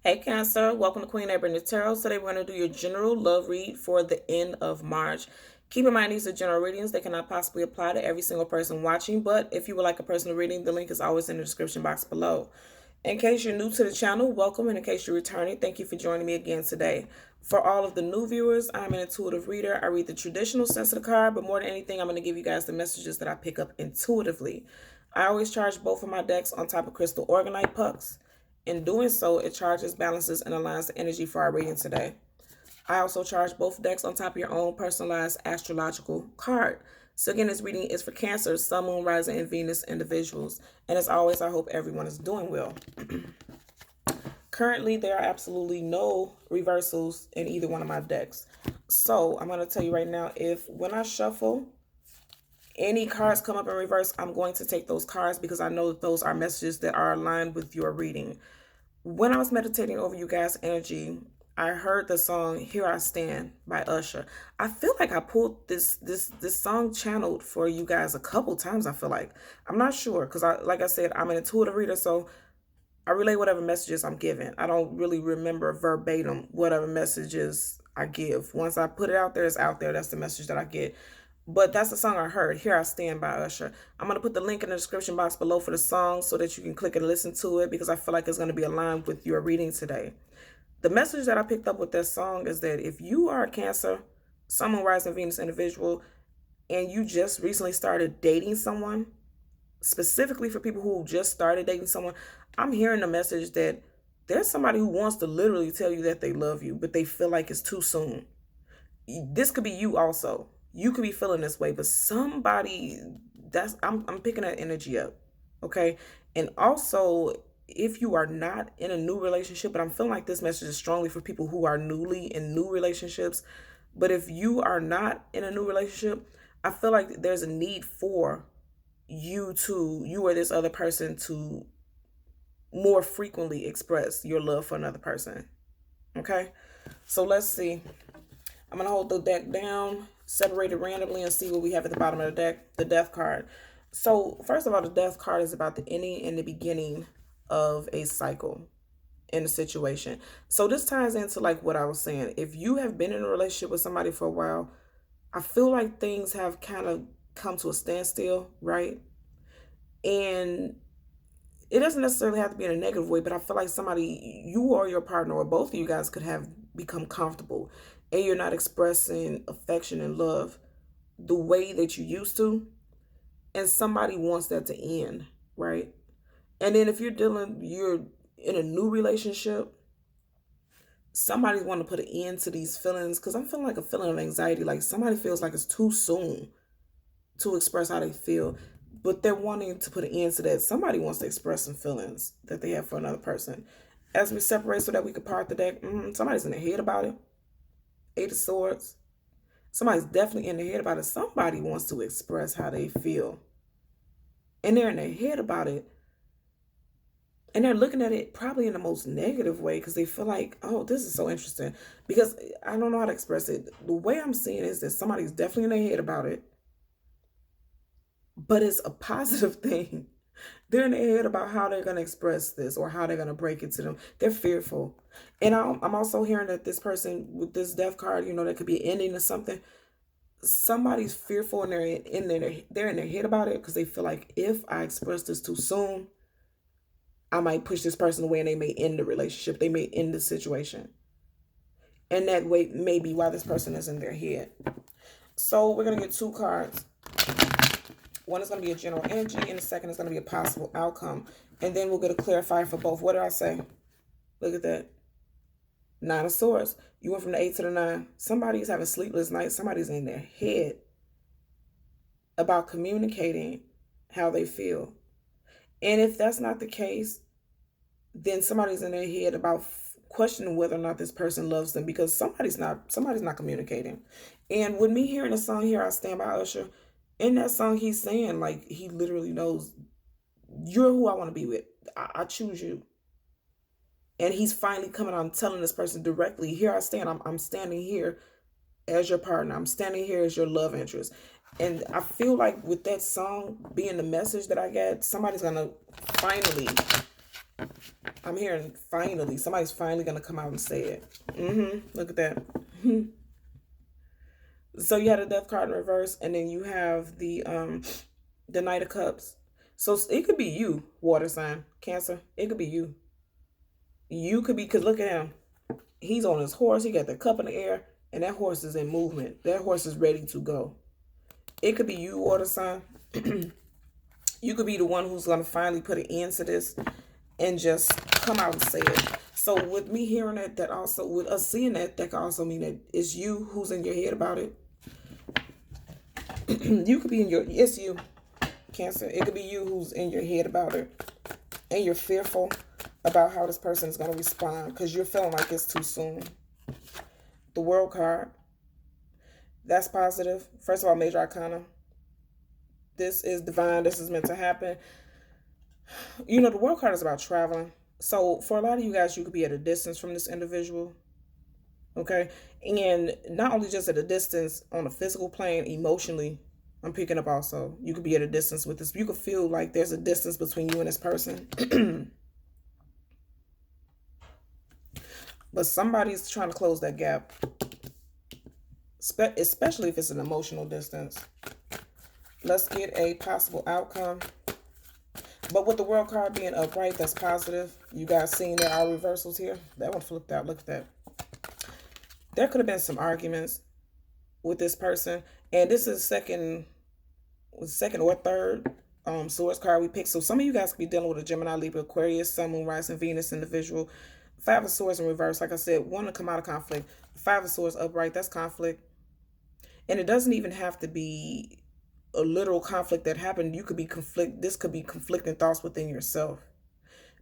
Hey Cancer, welcome to Queen Abra Tarot. Today we're going to do your general love read for the end of March. Keep in mind these are general readings. They cannot possibly apply to every single person watching, but if you would like a personal reading, the link is always in the description box below. In case you're new to the channel, welcome, and in case you're returning, thank you for joining me again today. For all of the new viewers, I'm an intuitive reader. I read the traditional sense of the card, but more than anything, I'm going to give you guys the messages that I pick up intuitively. I always charge both of my decks on top of crystal organite pucks. In doing so, it charges, balances, and aligns the energy for our reading today. I also charge both decks on top of your own personalized astrological card. So again, this reading is for Cancer, Sun, Moon, Rising, and Venus individuals. And as always, I hope everyone is doing well. Currently, there are absolutely no reversals in either one of my decks. So I'm going to tell you right now, if when I shuffle, any cards come up in reverse, I'm going to take those cards because I know that those are messages that are aligned with your reading. When I was meditating over you guys' energy, I heard the song "Here I Stand" by Usher. I feel like I pulled this song channeled for you guys a couple times. I feel like I'm not sure because like I said, I'm an intuitive reader, so I relay whatever messages I'm given. I don't really remember verbatim whatever messages I give. Once I put it out there, it's out there. That's the message that I get. But that's the song I heard, "Here I Stand" by Usher. I'm going to put the link in the description box below for the song so that you can click and listen to it because I feel like it's going to be aligned with your reading today. The message that I picked up with this song is that if you are a Cancer, Sun, Moon, Rising, Venus individual, and you just recently started dating someone, specifically for people who just started dating someone, I'm hearing the message that there's somebody who wants to literally tell you that they love you, but they feel like it's too soon. This could be you also. You could be feeling this way, but somebody I'm picking that energy up. Okay. And also, if you are not in a new relationship, but I'm feeling like this message is strongly for people who are newly in new relationships. But if you are not in a new relationship, I feel like there's a need for you or this other person to more frequently express your love for another person. Okay. So let's see. I'm going to hold the deck down, separate it randomly, and see what we have at the bottom of the deck, the Death card. So, first of all, the Death card is about the ending and the beginning of a cycle in a situation. So, this ties into like what I was saying. If you have been in a relationship with somebody for a while, I feel like things have kind of come to a standstill, right? And it doesn't necessarily have to be in a negative way, but I feel like somebody, you or your partner, or both of you guys could have become comfortable and you're not expressing affection and love the way that you used to. And somebody wants that to end, right? And then if you're in a new relationship, somebody's want to put an end to these feelings because I'm feeling like a feeling of anxiety. Like somebody feels like it's too soon to express how they feel, but they're wanting to put an end to that. Somebody wants to express some feelings that they have for another person. As we separate so that we could part the deck, somebody's in their head about it. Eight of Swords. Somebody's definitely in their head about it. Somebody wants to express how they feel. And they're in their head about it. And they're looking at it probably in the most negative way because they feel like, oh, this is so interesting. Because I don't know how to express it. The way I'm seeing it is that somebody's definitely in their head about it. But it's a positive thing. They're in their head about how they're going to express this or how they're going to break it to them. They're fearful. And I'm also hearing that this person with this Death card, that could be an ending to something. Somebody's fearful and they're in their head about it because they feel like if I express this too soon, I might push this person away and they may end the relationship. They may end the situation. And that way may be why this person is in their head. So we're going to get two cards. One is going to be a general energy, and the second is going to be a possible outcome. And then we'll get a clarifier for both. What did I say? Look at that. Nine of Swords. You went from the 8 to the 9. Somebody's having sleepless nights. Somebody's in their head about communicating how they feel. And if that's not the case, then somebody's in their head about questioning whether or not this person loves them because somebody's not communicating. And with me hearing the song "Here I Stand" by Usher, in that song, he's saying, like, he literally knows you're who I want to be with. I choose you. And he's finally coming out and telling this person directly, "Here I stand. I'm standing here as your partner. I'm standing here as your love interest." And I feel like with that song being the message that I get, somebody's going to finally I'm hearing finally. Somebody's finally going to come out and say it. Look at that. So you had a death card in reverse, and then you have the Knight of Cups. So it could be you, water sign, Cancer. It could be you. You could be, because look at him. He's on his horse. He got the cup in the air, and that horse is in movement. That horse is ready to go. It could be you, water sign. You could be the one who's going to finally put an end to this and just come out and say it. So with me hearing that also, with us seeing that can also mean that it's you who's in your head about it. You could be it's you, Cancer. It could be you who's in your head about it. And you're fearful about how this person is going to respond because you're feeling like it's too soon. The World card. That's positive. First of all, Major Arcana. This is divine. This is meant to happen. You know, the World card is about traveling. So for a lot of you guys, you could be at a distance from this individual. Okay? And not only just at a distance on a physical plane, emotionally, I'm picking up also. You could be at a distance with this. You could feel like there's a distance between you and this person. But somebody's trying to close that gap. Especially if it's an emotional distance. Let's get a possible outcome. But with the World card being upright, that's positive. You guys seeing there are reversals here? That one flipped out. Look at that. There could have been some arguments with this person. And this is second or third Swords card we picked. So some of you guys could be dealing with a Gemini, Libra, Aquarius, Sun, Moon, Rising, Venus individual. Five of Swords in reverse. Like I said, want to come out of conflict. Five of Swords upright. That's conflict. And it doesn't even have to be a literal conflict that happened. You could be this could be conflicting thoughts within yourself.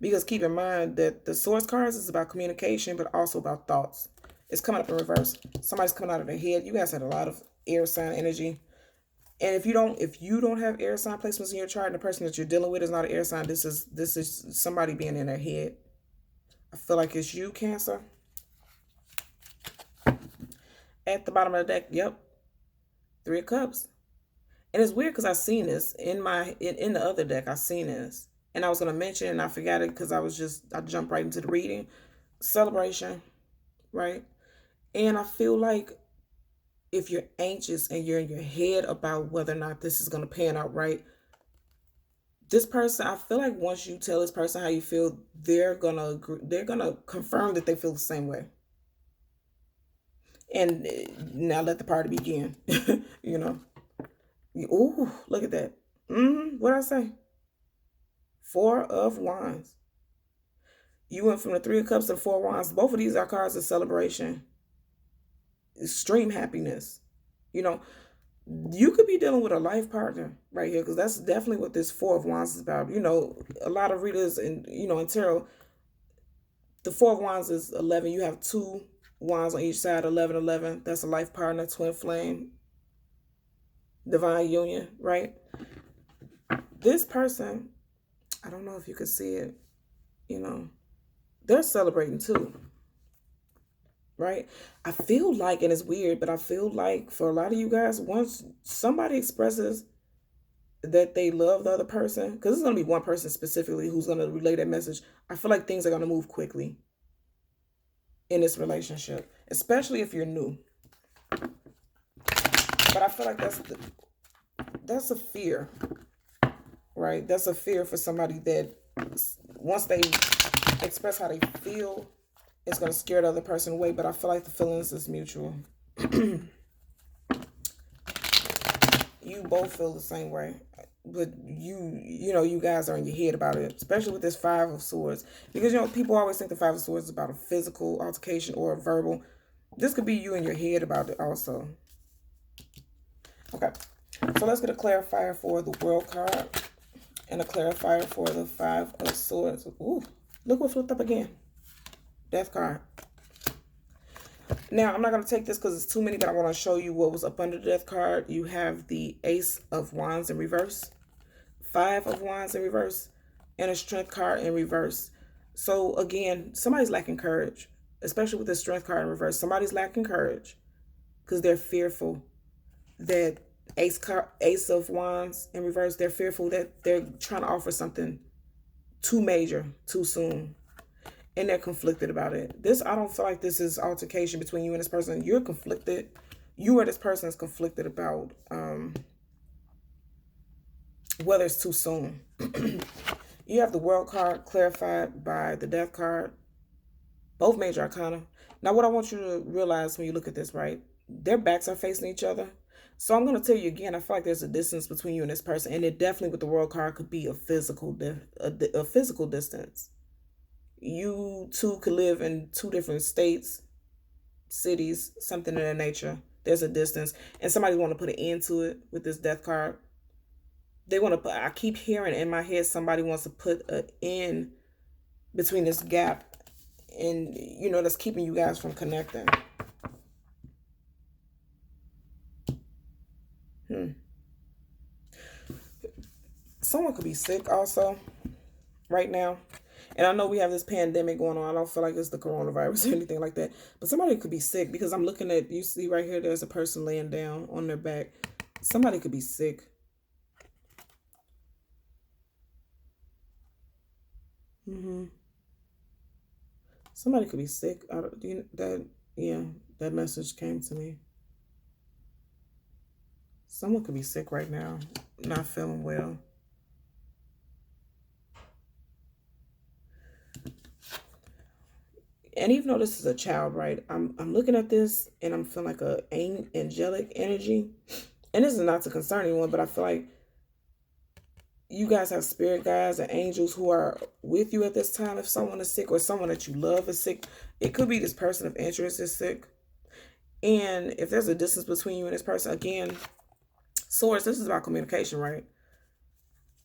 Because keep in mind that the Swords cards is about communication, but also about thoughts. It's coming up in reverse. Somebody's coming out of their head. You guys had a lot of air sign energy. And if you don't have air sign placements in your chart and the person that you're dealing with is not an air sign, this is somebody being in their head. I feel like it's you, Cancer. At the bottom of the deck, yep. Three of Cups. And it's weird because I've seen this in the other deck. I've seen this. And I was going to mention it and I forgot it because I jumped right into the reading. Celebration, right? And I feel like if you're anxious and you're in your head about whether or not this is going to pan out right, this person, I feel like once you tell this person how you feel, they're going to confirm that they feel the same way. And now let the party begin, you know. Ooh, look at that. What'd I say? Four of Wands. You went from the Three of Cups to Four of Wands. Both of these are cards of celebration. Extreme happiness. You know, you could be dealing with a life partner right here because that's definitely what this Four of Wands is about. You know, a lot of readers in tarot, the Four of Wands is 11. You have two wands on each side, 11, 11. That's a life partner, twin flame, divine union, right? This person, I don't know if you could see it, they're celebrating too, right? I feel like, and it's weird, but I feel like for a lot of you guys, once somebody expresses that they love the other person, because it's going to be one person specifically who's going to relay that message, I feel like things are going to move quickly in this relationship, especially if you're new. But I feel like that's a fear, right? That's a fear for somebody that once they express how they feel, it's going to scare the other person away. But I feel like the feelings is mutual. You both feel the same way, but you guys are in your head about it, especially with this Five of Swords, because people always think the Five of Swords is about a physical altercation or a verbal. This could be you in your head about it also. Okay, so let's get a clarifier for the World card and a clarifier for the Five of Swords. Ooh, look what flipped up again. Death card. Now, I'm not going to take this because it's too many, but I want to show you what was up under the Death card. You have the Ace of Wands in reverse, Five of Wands in reverse, and a Strength card in reverse. So, again, somebody's lacking courage, especially with the Strength card in reverse. Somebody's lacking courage because they're fearful that Ace of Wands in reverse, they're fearful that they're trying to offer something too major, too soon. And they're conflicted about it. This, I don't feel like this is altercation between you and this person. You're conflicted. You or this person is conflicted about whether it's too soon. You have the World card clarified by the Death card. Both major arcana. Now, what I want you to realize when you look at this, right? Their backs are facing each other. So I'm going to tell you again, I feel like there's a distance between you and this person. And it definitely, with the World card, could be a physical distance. You two could live in two different states, cities, something of that nature. There's a distance. And somebody want to put an end to it with this Death card. They want to put, I keep hearing in my head, somebody wants to put an end between this gap. And, you know, that's keeping you guys from connecting. Someone could be sick also right now. And I know we have this pandemic going on. I don't feel like it's the coronavirus or anything like that. But somebody could be sick because I'm looking at, you see right here, there's a person laying down on their back. Somebody could be sick. Somebody could be sick. That message came to me. Someone could be sick right now, not feeling well. And even though this is a child, right, I'm looking at this and I'm feeling like a angelic energy. And this is not to concern anyone, but I feel like you guys have spirit guides and angels who are with you at this time. If someone is sick or someone that you love is sick, it could be this person of interest is sick. And if there's a distance between you and this person, again, Swords, this is about communication, right?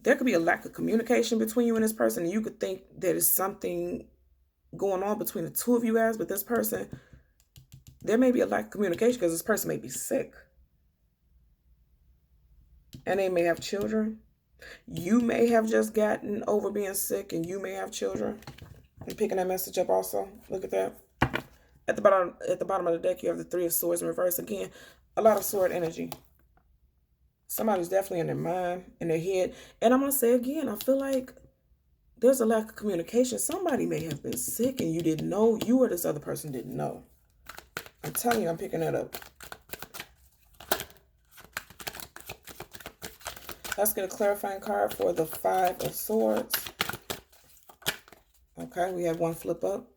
There could be a lack of communication between you and this person. And you could think that it's something going on between the two of you guys, but this person, there may be a lack of communication because this person may be sick. And they may have children. You may have just gotten over being sick and you may have children. I'm picking that message up also. Look at that. At the bottom of the deck, you have the Three of Swords in reverse. Again, a lot of sword energy. Somebody's definitely in their mind, in their head. And I'm going to say again, I feel like there's a lack of communication. Somebody may have been sick and you didn't know. You or this other person didn't know. I'm telling you, I'm picking that up. Let's get a clarifying card for the Five of Swords. Okay, we have one flip up.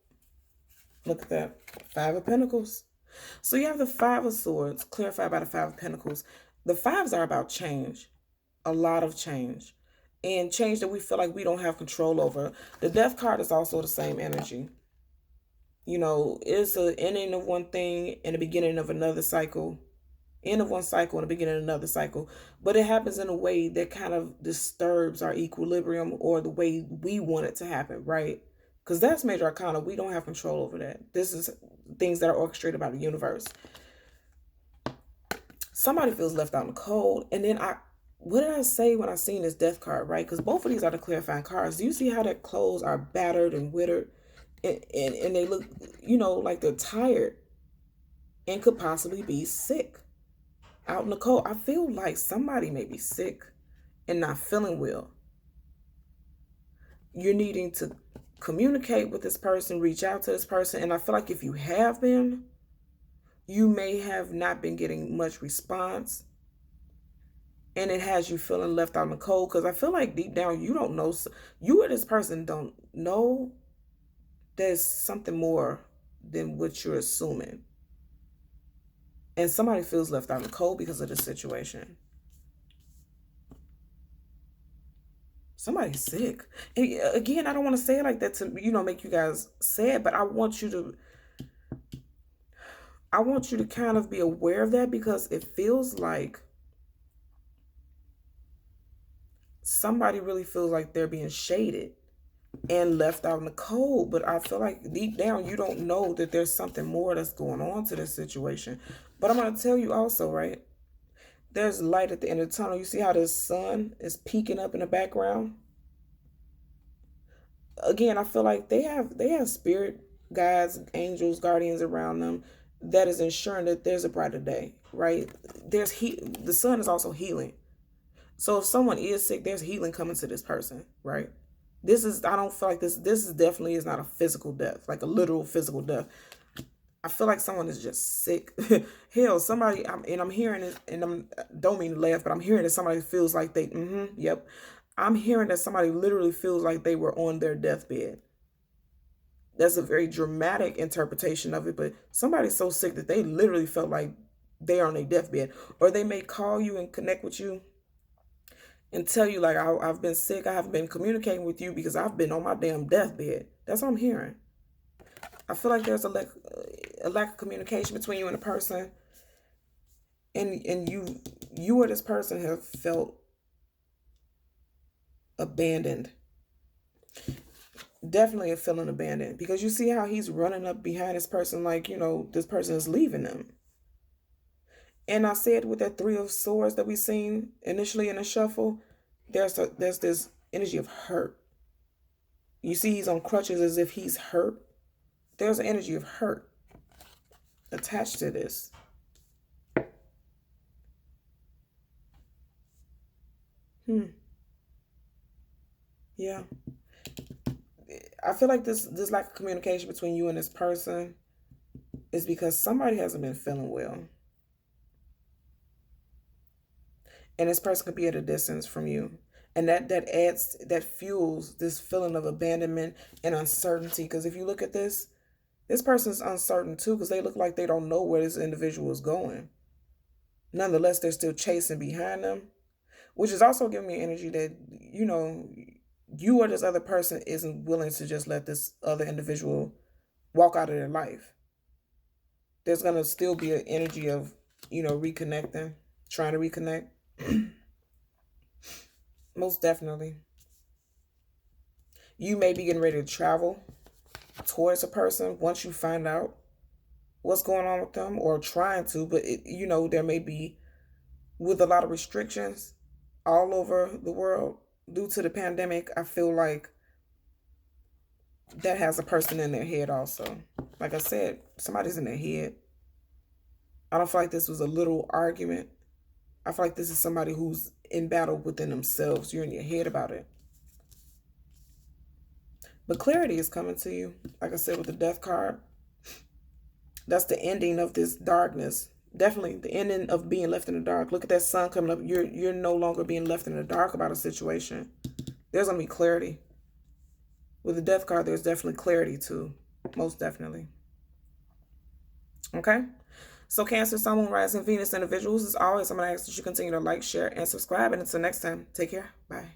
Look at that. Five of Pentacles. So you have the Five of Swords, clarified by the Five of Pentacles. The fives are about change. A lot of change. And change that we feel like we don't have control over. The Death card is also the same energy. You know, it's an ending of one thing and the beginning of another cycle. End of one cycle and the beginning of another cycle. But it happens in a way that kind of disturbs our equilibrium or the way we want it to happen, right? Because that's major arcana. We don't have control over that. This is things that are orchestrated by the universe. Somebody feels left out in the cold. And then what did I say when I seen this Death card, right? Because both of these are the clarifying cards. Do you see how their clothes are battered and withered? And they look, you know, like they're tired and could possibly be sick. Out in the cold. I feel like somebody may be sick and not feeling well. You're needing to communicate with this person, reach out to this person. And I feel like if you have been, you may have not been getting much response. And it has you feeling left out in the cold. Because I feel like deep down, you don't know. You or this person don't know there's something more than what you're assuming. And somebody feels left out in the cold because of the situation. Somebody's sick. And again, I don't want to say it like that to, you know, make you guys sad, but I want you to kind of be aware of that because it feels like somebody really feels like they're being shaded and left out in the cold. But I feel like deep down, you don't know that there's something more that's going on to this situation. But I'm going to tell you also, right? There's light at the end of the tunnel. You see how the sun is peeking up in the background? Again, I feel like they have spirit guides, angels, guardians around them that is ensuring that there's a brighter day, right? The sun is also healing. So if someone is sick, there's healing coming to this person, right? This is, I don't feel like this is definitely is not a physical death, like a literal physical death. I feel like someone is just sick. Hell, somebody, I'm hearing it, and don't mean to laugh, but I'm hearing that somebody feels like they, yep. I'm hearing that somebody literally feels like they were on their deathbed. That's a very dramatic interpretation of it, but somebody's so sick that they literally felt like they are on their deathbed. Or they may call you and connect with you and tell you, like, I've been sick, I haven't been communicating with you because I've been on my damn deathbed. That's what I'm hearing. I feel like there's a lack of communication between you and a person, and you or this person have felt abandoned. Definitely a feeling abandoned, because you see how he's running up behind this person like, this person is leaving them. And I said with that Three of Swords that we seen initially in the shuffle, there's this energy of hurt. You see he's on crutches as if he's hurt. There's an energy of hurt attached to this. Yeah. I feel like this lack of communication between you and this person is because somebody hasn't been feeling well. And this person could be at a distance from you. And that fuels this feeling of abandonment and uncertainty. Because if you look at this person's uncertain too, because they look like they don't know where this individual is going. Nonetheless, they're still chasing behind them, which is also giving me energy that, you or this other person isn't willing to just let this other individual walk out of their life. There's going to still be an energy of, reconnecting, trying to reconnect. Most definitely. You may be getting ready to travel towards a person once you find out what's going on with them, or trying to, but there may be, with a lot of restrictions all over the world due to the pandemic, I feel like that has a person in their head also. Like I said, somebody's in their head. I don't feel like this was a little argument. I feel like this is somebody who's in battle within themselves. You're in your head about it. But clarity is coming to you. Like I said, with the Death card, that's the ending of this darkness. Definitely the ending of being left in the dark. Look at that sun coming up. You're no longer being left in the dark about a situation. There's going to be clarity. With the Death card, there's definitely clarity too. Most definitely. Okay? So Cancer, Sun, Moon, Rising, Venus individuals, as always, I'm going to ask that you continue to like, share, and subscribe. And until next time, take care. Bye.